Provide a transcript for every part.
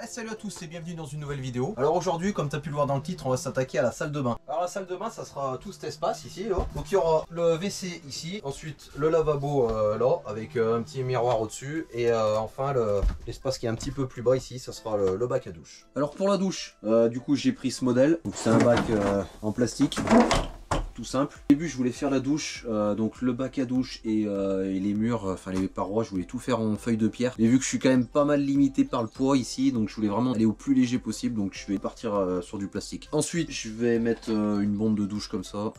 Salut à tous et bienvenue dans une nouvelle vidéo. Alors aujourd'hui, comme tu as pu le voir dans le titre, on va s'attaquer à la salle de bain. Alors la salle de bain, ça sera tout cet espace ici là. Donc il y aura le WC ici, ensuite le lavabo là avec un petit miroir au-dessus et enfin l'espace qui est un petit peu plus bas ici, ça sera le bac à douche. Alors pour la douche, du coup j'ai pris ce modèle. Donc c'est un bac en plastique. Tout simple. Au début je voulais faire la douche, donc le bac à douche et les murs, enfin les parois, je voulais tout faire en feuille de pierre. Mais vu que je suis quand même pas mal limité par le poids ici, donc je voulais vraiment aller au plus léger possible, donc je vais partir sur du plastique. Ensuite je vais mettre une bombe de douche comme ça.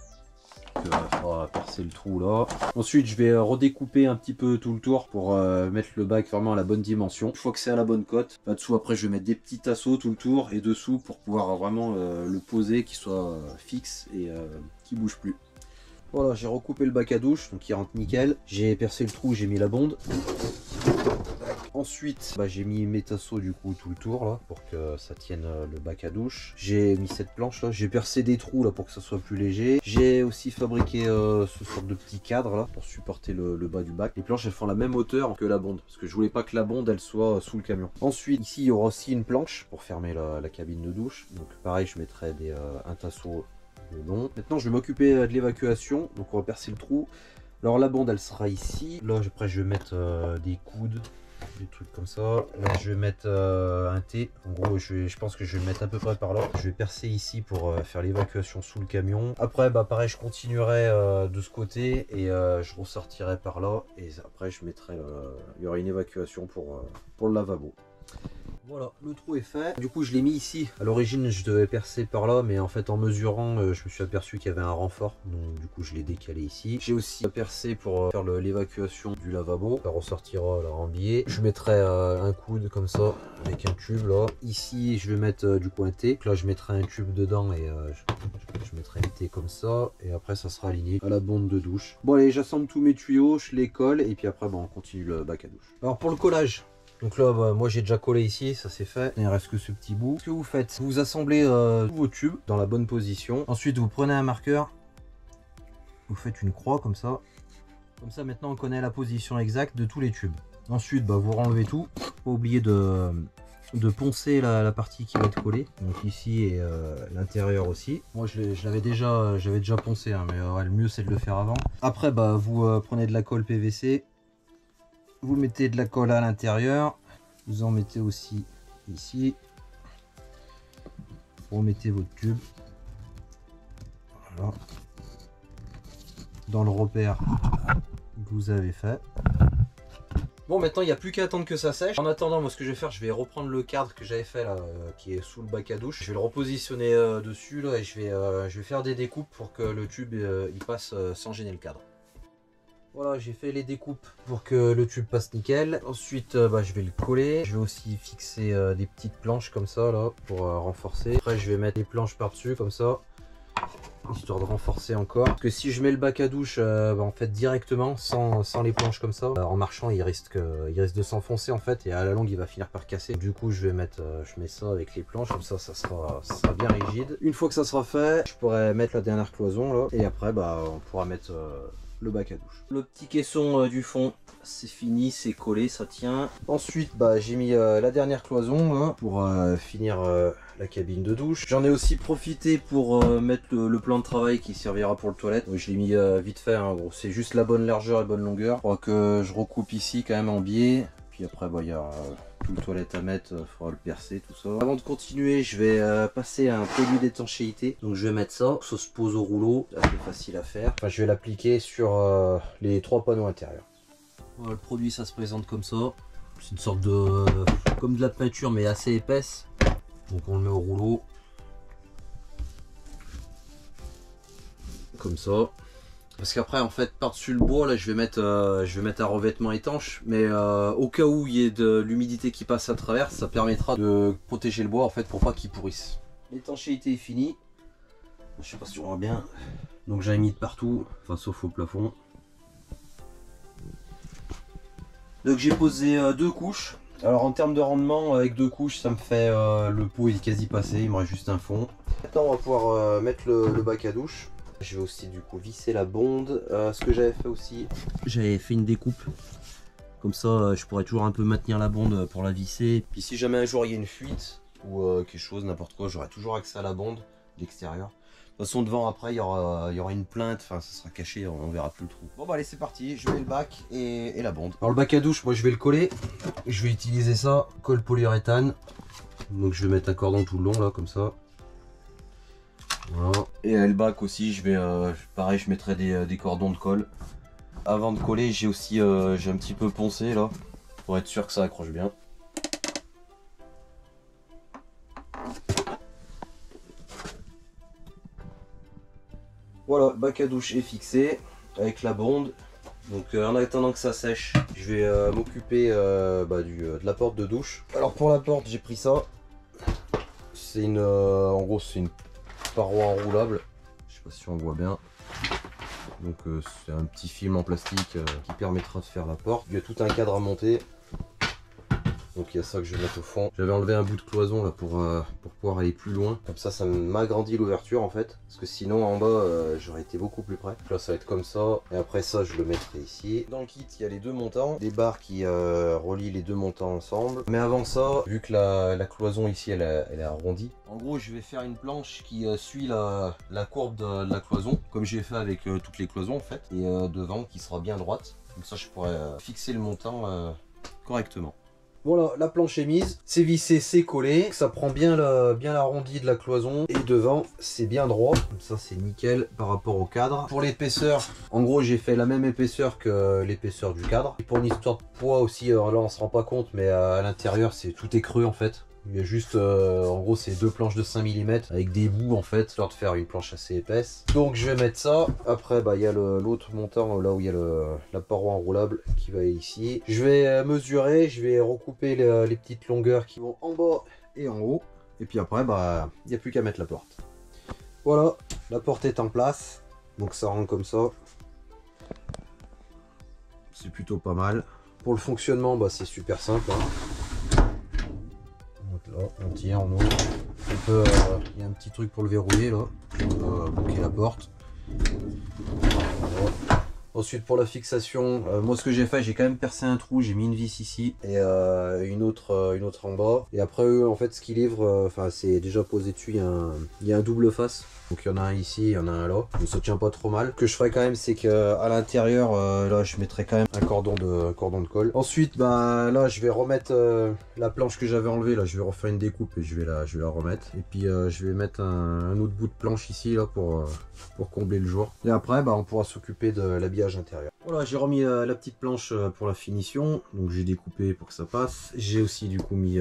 On va percer le trou là. Ensuite je vais redécouper un petit peu tout le tour pour mettre le bac vraiment à la bonne dimension. Une fois que c'est à la bonne cote, là-dessous après je vais mettre des petits tasseaux tout le tour et dessous pour pouvoir vraiment le poser, qu'il soit fixe et qui bouge plus. Voilà, j'ai recoupé le bac à douche, donc il rentre nickel. J'ai percé le trou, j'ai mis la bonde. Ensuite, j'ai mis mes tasseaux du coup tout le tour là pour que ça tienne le bac à douche. J'ai mis cette planche là, j'ai percé des trous là pour que ça soit plus léger. J'ai aussi fabriqué ce sorte de petit cadre là pour supporter le bas du bac. Les planches elles font la même hauteur que la bonde parce que je voulais pas que la bonde elle soit sous le camion. Ensuite ici il y aura aussi une planche pour fermer la cabine de douche. Donc pareil je mettrai un tasseau long. Maintenant je vais m'occuper de l'évacuation, donc on va percer le trou. Alors la bonde elle sera ici. Là après je vais mettre des coudes, des trucs comme ça. Là je vais mettre un T. En gros je pense que je vais le mettre à peu près par là. Je vais percer ici pour faire l'évacuation sous le camion. Après pareil je continuerai de ce côté et je ressortirai par là. Et après je mettrai il y aura une évacuation pour le lavabo. Voilà, le trou est fait. Du coup, je l'ai mis ici. À l'origine, je devais percer par là, mais en fait, en mesurant, je me suis aperçu qu'il y avait un renfort. Donc, du coup, je l'ai décalé ici. J'ai aussi percé pour faire l'évacuation du lavabo. Ça ressortira là en biais. Je mettrai un coude comme ça, avec un tube là. Ici, je vais mettre du coup un T. Donc là, je mettrai un tube dedans et je mettrai un T comme ça. Et après, ça sera aligné à la bonde de douche. Bon, allez, j'assemble tous mes tuyaux, je les colle. Et puis après, on continue le bac à douche. Alors, pour le collage. Donc là, moi j'ai déjà collé ici, ça c'est fait. Il ne reste que ce petit bout. Ce que vous faites, vous assemblez tous vos tubes dans la bonne position. Ensuite, vous prenez un marqueur, vous faites une croix comme ça. Comme ça, maintenant on connaît la position exacte de tous les tubes. Ensuite, vous renlevez tout. Pas oublier de poncer la partie qui va être collée. Donc ici et l'intérieur aussi. Moi j'avais déjà poncé, hein, mais le mieux c'est de le faire avant. Après, vous prenez de la colle PVC. Vous mettez de la colle à l'intérieur, vous en mettez aussi ici, vous remettez votre tube, voilà, dans le repère que vous avez fait. Bon, maintenant il n'y a plus qu'à attendre que ça sèche. En attendant, moi ce que je vais faire, je vais reprendre le cadre que j'avais fait là, qui est sous le bac à douche. Je vais le repositionner dessus là, et je vais faire des découpes pour que le tube il passe sans gêner le cadre. Voilà, j'ai fait les découpes pour que le tube passe nickel. Ensuite, je vais le coller. Je vais aussi fixer des petites planches comme ça là pour renforcer. Après, je vais mettre les planches par-dessus comme ça, histoire de renforcer encore. Parce que si je mets le bac à douche en fait directement, sans les planches comme ça, en marchant, il risque de s'enfoncer en fait et à la longue, il va finir par casser. Du coup, je mets ça avec les planches comme ça sera bien rigide. Une fois que ça sera fait, je pourrai mettre la dernière cloison là et après, on pourra mettre le bac à douche. Le petit caisson du fond, c'est fini, c'est collé, ça tient. Ensuite, j'ai mis la dernière cloison là, pour finir la cabine de douche. J'en ai aussi profité pour mettre le plan de travail qui servira pour le toilette. Je l'ai mis vite fait, hein, gros. C'est juste la bonne largeur et bonne longueur. Je crois que je recoupe ici quand même en biais. Puis après, il y a tout le toilette à mettre, il faudra le percer, tout ça. Avant de continuer, je vais passer un produit d'étanchéité. Donc je vais mettre ça se pose au rouleau, c'est assez facile à faire. Enfin, je vais l'appliquer sur les 3 panneaux intérieurs. Voilà, le produit, ça se présente comme ça. C'est une sorte de comme de la peinture, mais assez épaisse. Donc on le met au rouleau. Comme ça. Parce qu'après en fait par-dessus le bois là je vais mettre un revêtement étanche, mais au cas où il y ait de l'humidité qui passe à travers, ça permettra de protéger le bois en fait pour pas qu'il pourrisse. L'étanchéité est finie. Je sais pas si on voit bien. Donc j'avais mis de partout, enfin sauf au plafond. Donc j'ai posé 2 couches. Alors en termes de rendement, avec 2 couches ça me fait le pot il est quasi passé, il me reste juste un fond. Maintenant on va pouvoir mettre le bac à douche. Je vais aussi du coup visser la bonde. Ce que j'avais fait aussi, j'avais fait une découpe Comme ça, je pourrais toujours un peu maintenir la bonde pour la visser. Puis si jamais un jour il y a une fuite ou quelque chose, n'importe quoi, j'aurai toujours accès à la bonde d'extérieur. De toute façon, devant, après, il y aura une plainte, enfin, ça sera caché, on verra plus le trou. Bon, bah, allez, c'est parti, je mets le bac et la bonde. Alors, le bac à douche, moi, je vais le coller. Je vais utiliser ça, colle polyuréthane. Donc, je vais mettre un cordon tout le long, là, comme ça. Voilà. Et le bac aussi, je vais, pareil, je mettrai des cordons de colle. Avant de coller, j'ai aussi, j'ai un petit peu poncé, là, pour être sûr que ça accroche bien. Voilà, le bac à douche est fixé avec la bonde. Donc en attendant que ça sèche, je vais m'occuper de la porte de douche. Alors pour la porte, j'ai pris ça. C'est une, en gros, c'est une paroi enroulable. Je sais pas si on voit bien. Donc c'est un petit film en plastique qui permettra de faire la porte. Il y a tout un cadre à monter. Donc il y a ça que je vais mettre au fond. J'avais enlevé un bout de cloison là pour pouvoir aller plus loin. Comme ça m'agrandit l'ouverture en fait. Parce que sinon en bas j'aurais été beaucoup plus près. Donc là ça va être comme ça. Et après ça je le mettrai ici. Dans le kit il y a les deux montants. Des barres qui relient les deux montants ensemble. Mais avant ça, vu que la cloison ici elle est arrondie. En gros je vais faire une planche qui suit la courbe de la cloison. Comme j'ai fait avec toutes les cloisons en fait. Et devant qui sera bien droite. Comme ça je pourrais fixer le montant correctement. Voilà, la planche est mise, c'est vissé, c'est collé, ça prend bien l'arrondi de la cloison et devant c'est bien droit, comme ça c'est nickel par rapport au cadre. Pour l'épaisseur, en gros j'ai fait la même épaisseur que l'épaisseur du cadre. Et pour une histoire de poids aussi, alors là on se rend pas compte mais à l'intérieur tout est creux en fait. Il y a juste, en gros c'est deux planches de 5 mm avec des bouts en fait, histoire de faire une planche assez épaisse. Donc je vais mettre ça, après il y a l'autre montant là où il y a la paroi enroulable qui va ici. Je vais mesurer, je vais recouper les petites longueurs qui vont en bas et en haut. Et puis après il n'y a plus qu'à mettre la porte. Voilà, la porte est en place, donc ça rentre comme ça. C'est plutôt pas mal. Pour le fonctionnement c'est super simple. Là, on tire, on ouvre. Il y a un petit truc pour le verrouiller là. On peut bloquer la porte. Voilà. Ensuite pour la fixation, moi ce que j'ai fait, j'ai quand même percé un trou, j'ai mis une vis ici et une autre en bas. Et après eux en fait ce qu'ils livrent, c'est déjà posé dessus, il y a un double face. Donc il y en a un ici, il y en a un là. Mais ça tient pas trop mal. Ce que je ferai quand même, c'est que à l'intérieur, là je mettrai quand même un cordon de colle. Ensuite, là je vais remettre la planche que j'avais enlevée. Là je vais refaire une découpe et je vais la remettre. Et puis je vais mettre un autre bout de planche ici là pour combler le jour. Et après, on pourra s'occuper de l'habillage intérieur. Voilà, j'ai remis la petite planche pour la finition. Donc j'ai découpé pour que ça passe. J'ai aussi du coup mis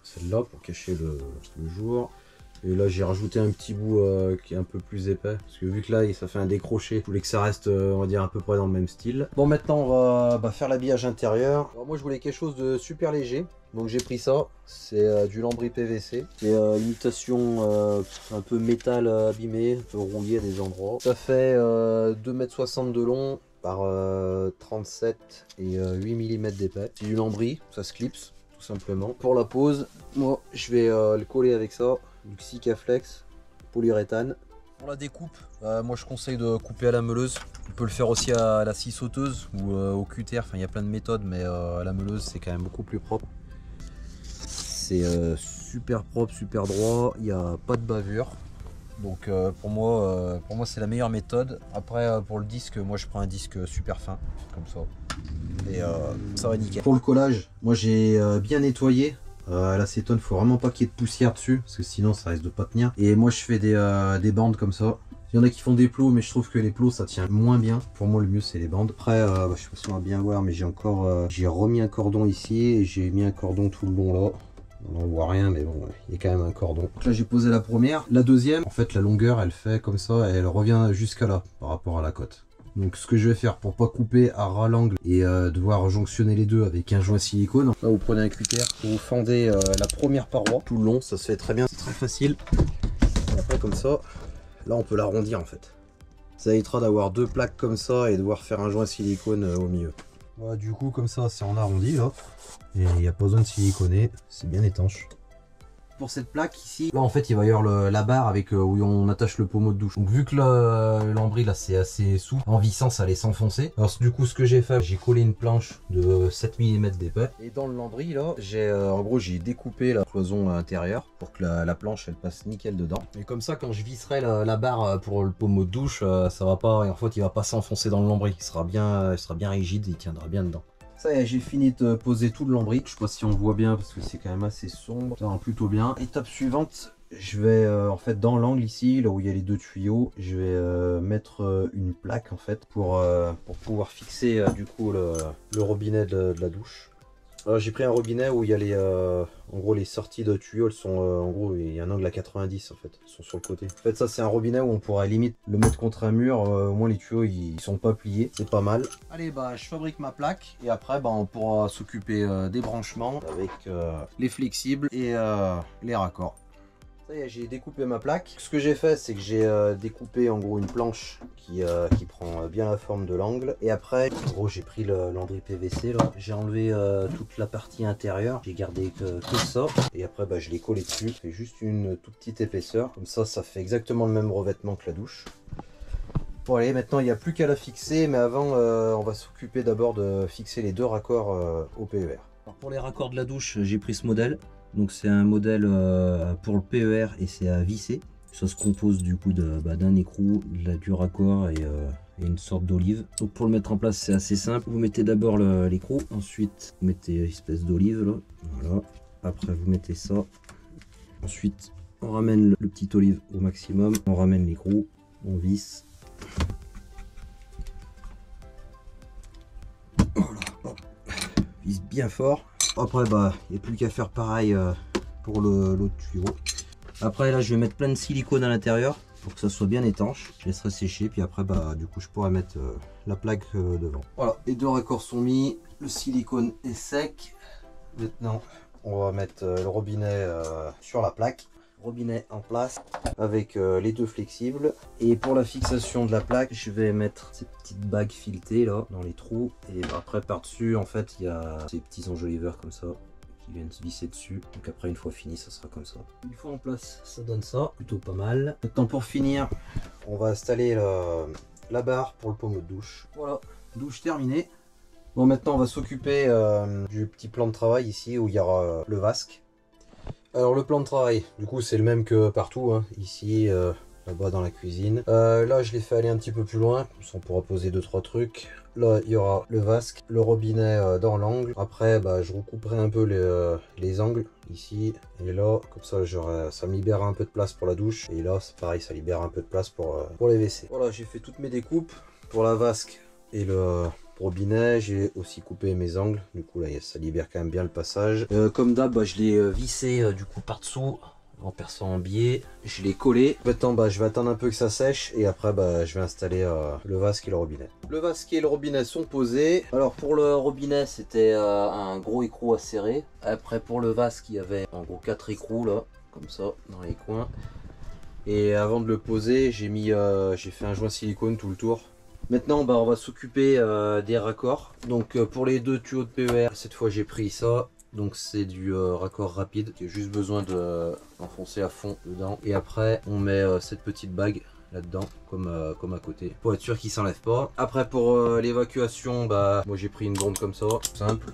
celle-là pour cacher le jour. Et là j'ai rajouté un petit bout qui est un peu plus épais. Parce que vu que là ça fait un décroché, je voulais que ça reste on va dire à peu près dans le même style. Bon maintenant on va faire l'habillage intérieur. Alors moi je voulais quelque chose de super léger. Donc j'ai pris ça. C'est du lambris PVC. C'est imitation un peu métal abîmé, un peu rouillé à des endroits. Ça fait 2,60 m de long par 37 et 8 mm d'épais. C'est du lambris, ça se clipse tout simplement. Pour la pose, moi je vais le coller avec ça. Du Sikaflex polyuréthane. Pour la découpe, moi je conseille de couper à la meuleuse. On peut le faire aussi à la scie sauteuse ou au cutter. Enfin, il y a plein de méthodes, mais à la meuleuse c'est quand même beaucoup plus propre. C'est super propre, super droit. Il n'y a pas de bavure. Donc pour moi c'est la meilleure méthode. Après pour le disque, moi je prends un disque super fin comme ça et ça va nickel. Pour le collage, moi j'ai bien nettoyé. L'acétone, faut vraiment pas qu'il y ait de poussière dessus parce que sinon ça risque de pas tenir. Et moi je fais des bandes comme ça. Il y en a qui font des plots, mais je trouve que les plots ça tient moins bien. Pour moi le mieux c'est les bandes. Après je sais pas si on va bien voir, mais j'ai encore j'ai remis un cordon ici et j'ai mis un cordon tout le long là. On n'en voit rien, mais bon, il y a quand même un cordon. Donc là j'ai posé la première. La deuxième, en fait la longueur elle fait comme ça et elle revient jusqu'à là par rapport à la cote. Donc ce que je vais faire pour pas couper à ras l'angle et devoir jonctionner les deux avec un joint silicone. Là vous prenez un cutter, vous fendez la première paroi tout le long, ça se fait très bien, c'est très facile. Et après comme ça, là on peut l'arrondir en fait. Ça évitera d'avoir deux plaques comme ça et devoir faire un joint silicone au milieu. Voilà, du coup comme ça c'est en arrondi là. Et il n'y a pas besoin de siliconer, c'est bien étanche. pour cette plaque ici, là en fait il va y avoir la barre avec où on attache le pommeau de douche. Donc vu que le lambris là c'est assez souple, en vissant ça allait s'enfoncer. Alors du coup ce que j'ai fait, j'ai collé une planche de 7 mm d'épais. Et dans le lambris là, j'ai en gros j'ai découpé la cloison intérieure pour que la planche elle passe nickel dedans. Et comme ça quand je visserai la barre pour le pommeau de douche, ça va pas, en fait il va pas s'enfoncer dans le lambris. Il sera bien rigide, il tiendra bien dedans. Ça y est, j'ai fini de poser tout le lambris. Je sais pas si on le voit bien parce que c'est quand même assez sombre. Ça rend plutôt bien. Étape suivante, je vais en fait dans l'angle ici, là où il y a les deux tuyaux, je vais mettre une plaque en fait pour pouvoir fixer du coup le robinet de la douche. J'ai pris un robinet où il y a en gros les sorties de tuyaux, elles sont en gros il y a un angle à 90 en fait, ils sont sur le côté. En fait ça c'est un robinet où on pourrait limite le mettre contre un mur, au moins les tuyaux ils sont pas pliés, c'est pas mal. Allez bah je fabrique ma plaque et après bah, on pourra s'occuper des branchements avec les flexibles et les raccords. Ça y est, j'ai découpé ma plaque. Ce que j'ai fait, c'est que j'ai découpé en gros une planche qui prend bien la forme de l'angle. Et après, en gros, j'ai pris le lambris PVC là. J'ai enlevé toute la partie intérieure. J'ai gardé que ça. Et après, bah, je l'ai collé dessus. Je fais juste une toute petite épaisseur. Comme ça fait exactement le même revêtement que la douche. Bon allez, maintenant il n'y a plus qu'à la fixer. Mais avant, on va s'occuper d'abord de fixer les deux raccords au PER. Alors, pour les raccords de la douche, j'ai pris ce modèle. Donc c'est un modèle pour le PER et c'est à visser. Ça se compose du coup d'un écrou, du raccord et une sorte d'olive. Donc pour le mettre en place c'est assez simple. Vous mettez d'abord l'écrou, ensuite vous mettez une espèce d'olive là. Voilà. Après vous mettez ça. Ensuite on ramène le petit olive au maximum. On ramène l'écrou, on visse. Voilà, hop. Visse bien fort. Après bah il n'y a plus qu'à faire pareil pour l'autre tuyau. Après là je vais mettre plein de silicone à l'intérieur pour que ça soit bien étanche. Je laisserai sécher puis après bah du coup je pourrai mettre la plaque devant. Voilà, les deux raccords sont mis, le silicone est sec. Maintenant on va mettre le robinet sur la plaque. Robinet en place avec les deux flexibles. Et pour la fixation de la plaque, je vais mettre ces petites bagues filetées là dans les trous. Et après par dessus en fait il y a ces petits enjoliveurs comme ça qui viennent se visser dessus. Donc après une fois fini ça sera comme ça. Une fois en place ça donne ça, plutôt pas mal. Maintenant pour finir on va installer la barre pour le pommeau de douche. Voilà, douche terminée. Bon maintenant on va s'occuper du petit plan de travail ici où il y aura le vasque. Alors le plan de travail, du coup c'est le même que partout, hein. Ici, là-bas dans la cuisine. Là je l'ai fait aller un petit peu plus loin, comme ça on pourra poser 2-3 trucs. Là il y aura le vasque, le robinet dans l'angle. Après bah, je recouperai un peu les angles ici et là, comme ça ça me libère un peu de place pour la douche. Et là c'est pareil, ça libère un peu de place pour les WC. Voilà, j'ai fait toutes mes découpes pour la vasque et le robinet. J'ai aussi coupé mes angles, du coup là ça libère quand même bien le passage. Comme d'hab bah, je l'ai vissé du coup par dessous en perçant en biais, je l'ai collé. Maintenant bah, je vais attendre un peu que ça sèche et après bah, je vais installer le vasque et le robinet. Le vasque et le robinet sont posés. Alors pour le robinet c'était un gros écrou à serrer. Après pour le vasque il y avait en gros 4 écrous là comme ça dans les coins. Et avant de le poser j'ai fait un joint silicone tout le tour. Maintenant bah, on va s'occuper des raccords. Donc pour les deux tuyaux de PER, cette fois j'ai pris ça. Donc c'est du raccord rapide qui a juste besoin d'enfoncer à fond dedans. Et après on met cette petite bague là-dedans comme à côté pour être sûr qu'il s'enlève pas. Après pour l'évacuation, bah moi j'ai pris une bombe comme ça, simple.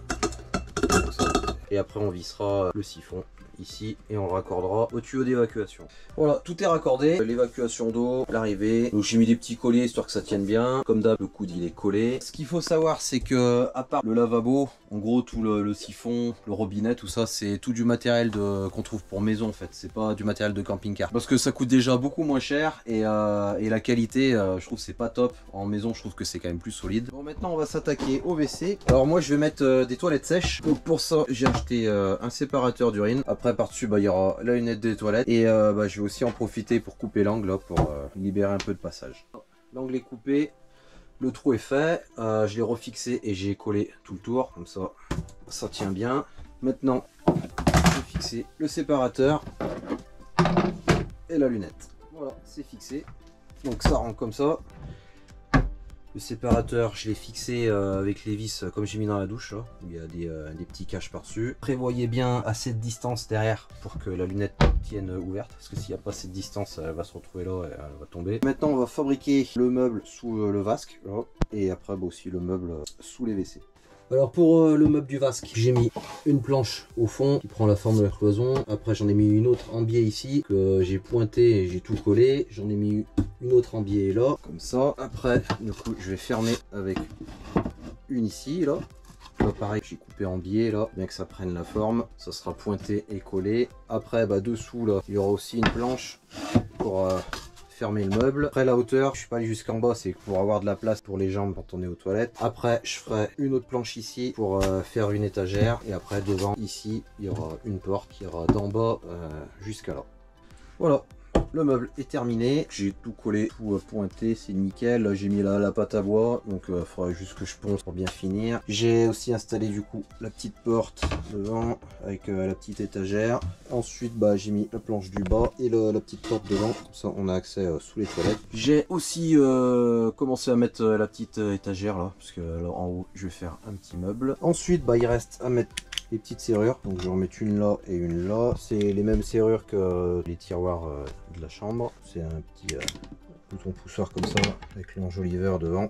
Et après on vissera le siphon ici et on le raccordera au tuyau d'évacuation. Voilà, tout est raccordé, l'évacuation d'eau, l'arrivée. Donc j'ai mis des petits colliers histoire que ça tienne bien. Comme d'hab, le coude il est collé. Ce qu'il faut savoir c'est que à part le lavabo, en gros tout le siphon, le robinet, tout ça c'est tout du matériel qu'on trouve pour maison en fait. C'est pas du matériel de camping-car. Parce que ça coûte déjà beaucoup moins cher et la qualité je trouve c'est pas top. En maison je trouve que c'est quand même plus solide. Bon maintenant on va s'attaquer au WC. Alors moi je vais mettre des toilettes sèches. Donc pour ça j'ai acheté un séparateur d'urine. Après par dessus bah, il y aura la lunette des toilettes et bah, je vais aussi en profiter pour couper l'angle pour libérer un peu de passage. L'angle est coupé, le trou est fait, je l'ai refixé et j'ai collé tout le tour comme ça tient bien. Maintenant je vais fixer le séparateur et la lunette. Voilà, c'est fixé, donc ça rentre comme ça. Le séparateur, je l'ai fixé avec les vis comme j'ai mis dans la douche, là, où il y a des petits caches par-dessus. Prévoyez bien assez de distance derrière pour que la lunette tienne ouverte, parce que s'il n'y a pas assez de distance, elle va se retrouver là et elle va tomber. Maintenant, on va fabriquer le meuble sous le vasque, là, et après aussi le meuble sous les WC. Alors pour le meuble du vasque, j'ai mis une planche au fond qui prend la forme de la cloison. Après j'en ai mis une autre en biais ici que j'ai pointé et j'ai tout collé. J'en ai mis une autre en biais là, comme ça. Après du coup je vais fermer avec une ici là. Là pareil, j'ai coupé en biais là, bien que ça prenne la forme. Ça sera pointé et collé. Après dessous là, il y aura aussi une planche pour fermer le meuble. Après la hauteur, je suis pas allé jusqu'en bas, c'est pour avoir de la place pour les jambes quand on est aux toilettes. Après je ferai une autre planche ici pour faire une étagère, et après devant ici il y aura une porte qui ira d'en bas jusqu'à là. Voilà, le meuble est terminé, j'ai tout collé, tout pointé, c'est nickel. Là j'ai mis la pâte à bois, donc il faudra juste que je ponce pour bien finir. J'ai aussi installé du coup la petite porte devant avec la petite étagère. Ensuite j'ai mis la planche du bas et la petite porte devant, comme ça on a accès sous les toilettes. J'ai aussi commencé à mettre la petite étagère là, parce que là en haut je vais faire un petit meuble. Ensuite il reste à mettre les petites serrures, donc je vais en mettre une là et une là. C'est les mêmes serrures que les tiroirs de la chambre. C'est un petit bouton poussoir comme ça avec l'enjoliveur devant.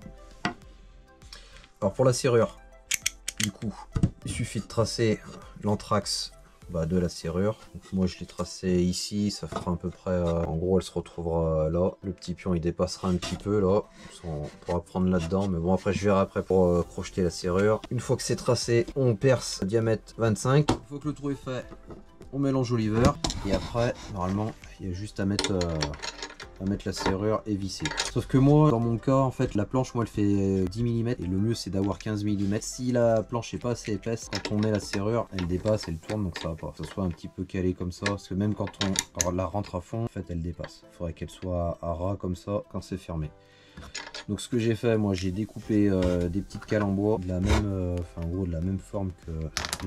Alors pour la serrure, du coup il suffit de tracer l'anthrax de la serrure. Donc moi je l'ai tracé ici, ça fera à peu près en gros elle se retrouvera là. Le petit pion il dépassera un petit peu là, on pourra prendre là dedans, mais bon après je verrai après pour crocheter la serrure. Une fois que c'est tracé, on perce diamètre 25. Une fois que le trou est fait, on met l'enjoliveur et après normalement il y a juste à mettre la serrure et visser. Sauf que moi dans mon cas en fait la planche moi elle fait 10 mm et le mieux c'est d'avoir 15 mm. Si la planche est pas assez épaisse, quand on met la serrure elle dépasse, elle tourne, donc ça va pas. Que ça soit un petit peu calé comme ça, parce que même quand on la rentre à fond en fait elle dépasse. Il faudrait qu'elle soit à ras comme ça quand c'est fermé. Donc ce que j'ai fait, moi j'ai découpé des petites cales en bois de la même, en gros de la même forme que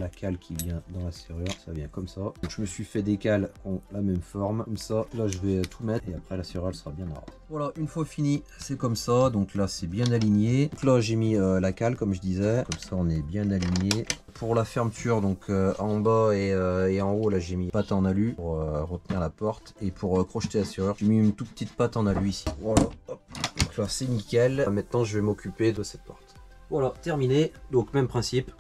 la cale qui vient dans la serrure, ça vient comme ça. Donc je me suis fait des cales qui ont la même forme, comme ça. Là je vais tout mettre et après la serrure elle sera bien à ras. Voilà, une fois fini, c'est comme ça. Donc là c'est bien aligné. Donc là j'ai mis la cale comme je disais, comme ça on est bien aligné. Pour la fermeture, donc en bas et en haut, là j'ai mis pâte en alu pour retenir la porte, et pour crocheter la serrure, j'ai mis une toute petite pâte en alu ici. Voilà, hop. Donc là c'est nickel. Maintenant je vais m'occuper de cette porte. Voilà, terminé. Donc même principe.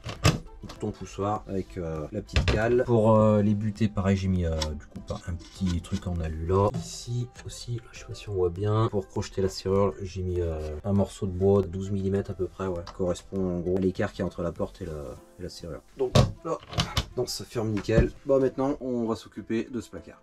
Bouton poussoir avec la petite cale. Pour les butées, pareil, j'ai mis du coup un petit truc en alu là. Ici aussi, là, je sais pas si on voit bien. Pour crocheter la serrure, j'ai mis un morceau de bois de 12 mm à peu près, ouais. Correspond en gros à l'écart qui est entre la porte et la serrure. Donc là, donc ça ferme nickel. Bon, maintenant on va s'occuper de ce placard.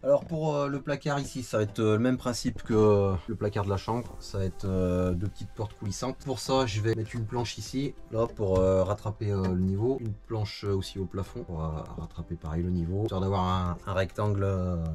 Alors pour le placard ici, ça va être le même principe que le placard de la chambre. Ça va être deux petites portes coulissantes. Pour ça, je vais mettre une planche ici, là, pour rattraper le niveau. Une planche aussi au plafond pour rattraper pareil le niveau, histoire d'avoir un rectangle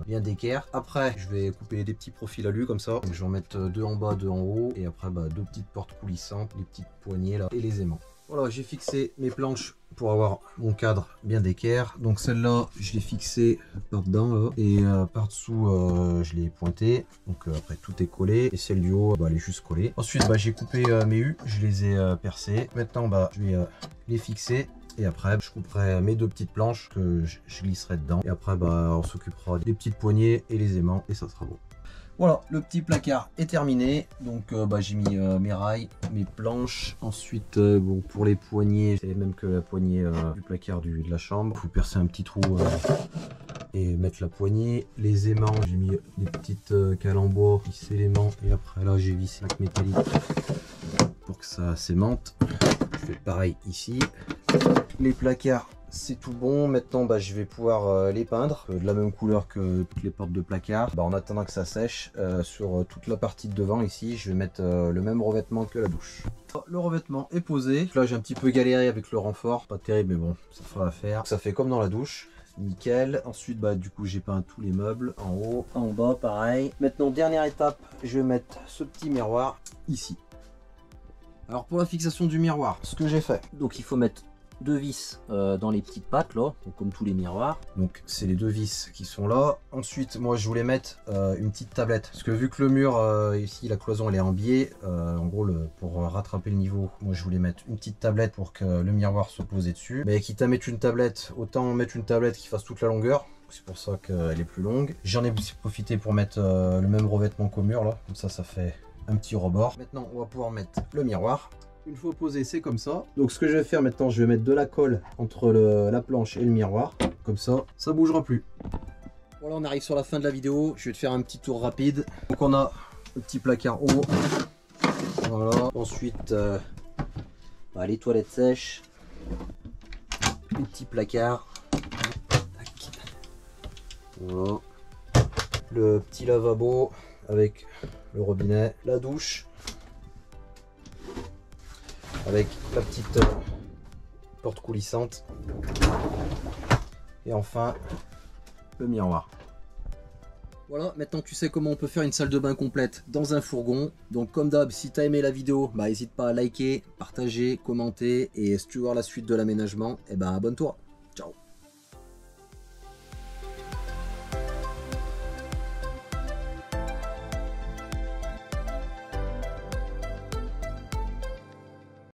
bien d'équerre. Après, je vais couper des petits profils alu comme ça. Donc, je vais en mettre deux en bas, deux en haut. Et après, deux petites portes coulissantes, les petites poignées là, et les aimants. Voilà, j'ai fixé mes planches pour avoir mon cadre bien d'équerre. Donc celle-là, je l'ai fixée par dedans là, et par dessous, je l'ai pointé. Donc après tout est collé, et celle du haut, elle est juste collée. Ensuite, j'ai coupé mes U, je les ai percés. Maintenant, je vais les fixer. Et après, je couperai mes deux petites planches que je glisserai dedans. Et après, on s'occupera des petites poignées et les aimants, et ça sera bon. Voilà, le petit placard est terminé. Donc j'ai mis mes rails, mes planches. Ensuite, bon, pour les poignées, c'est même que la poignée du placard de la chambre. Il faut percer un petit trou et mettre la poignée. Les aimants, j'ai mis des petites cales en bois, visser l'aimant. Et après là, j'ai vissé la métallique pour que ça s'aimante. Je fais pareil ici. Les placards, c'est tout bon. Maintenant je vais pouvoir les peindre de la même couleur que toutes les portes de placard. En attendant que ça sèche, sur toute la partie de devant ici, je vais mettre le même revêtement que la douche. Le revêtement est posé. Là j'ai un petit peu galéré avec le renfort, pas terrible mais bon, ça fera l'affaire. Ça fait comme dans la douche. Nickel. Ensuite du coup j'ai peint tous les meubles en haut, en bas pareil. Maintenant dernière étape, je vais mettre ce petit miroir ici. Alors pour la fixation du miroir, ce que j'ai fait, donc il faut mettre deux vis dans les petites pattes là, donc comme tous les miroirs. Donc c'est les deux vis qui sont là. Ensuite moi je voulais mettre une petite tablette, parce que vu que le mur ici la cloison elle est en biais, en gros pour rattraper le niveau, moi je voulais mettre une petite tablette pour que le miroir soit posé dessus. Mais quitte à mettre une tablette, autant mettre une tablette qui fasse toute la longueur. C'est pour ça qu'elle est plus longue. J'en ai aussi profité pour mettre le même revêtement qu'au mur là, comme ça fait un petit rebord. Maintenant on va pouvoir mettre le miroir. Une fois posé, c'est comme ça. Donc ce que je vais faire maintenant, je vais mettre de la colle entre la planche et le miroir. Comme ça bougera plus. Voilà, on arrive sur la fin de la vidéo. Je vais te faire un petit tour rapide. Donc on a le petit placard haut. Voilà. Ensuite, les toilettes sèches. Le petit placard. Voilà. Le petit lavabo avec le robinet. La douche. Avec la petite porte coulissante. Et enfin, le miroir. Voilà, maintenant tu sais comment on peut faire une salle de bain complète dans un fourgon. Donc comme d'hab, si tu as aimé la vidéo, n'hésite pas à liker, partager, commenter. Et si tu veux voir la suite de l'aménagement, abonne-toi.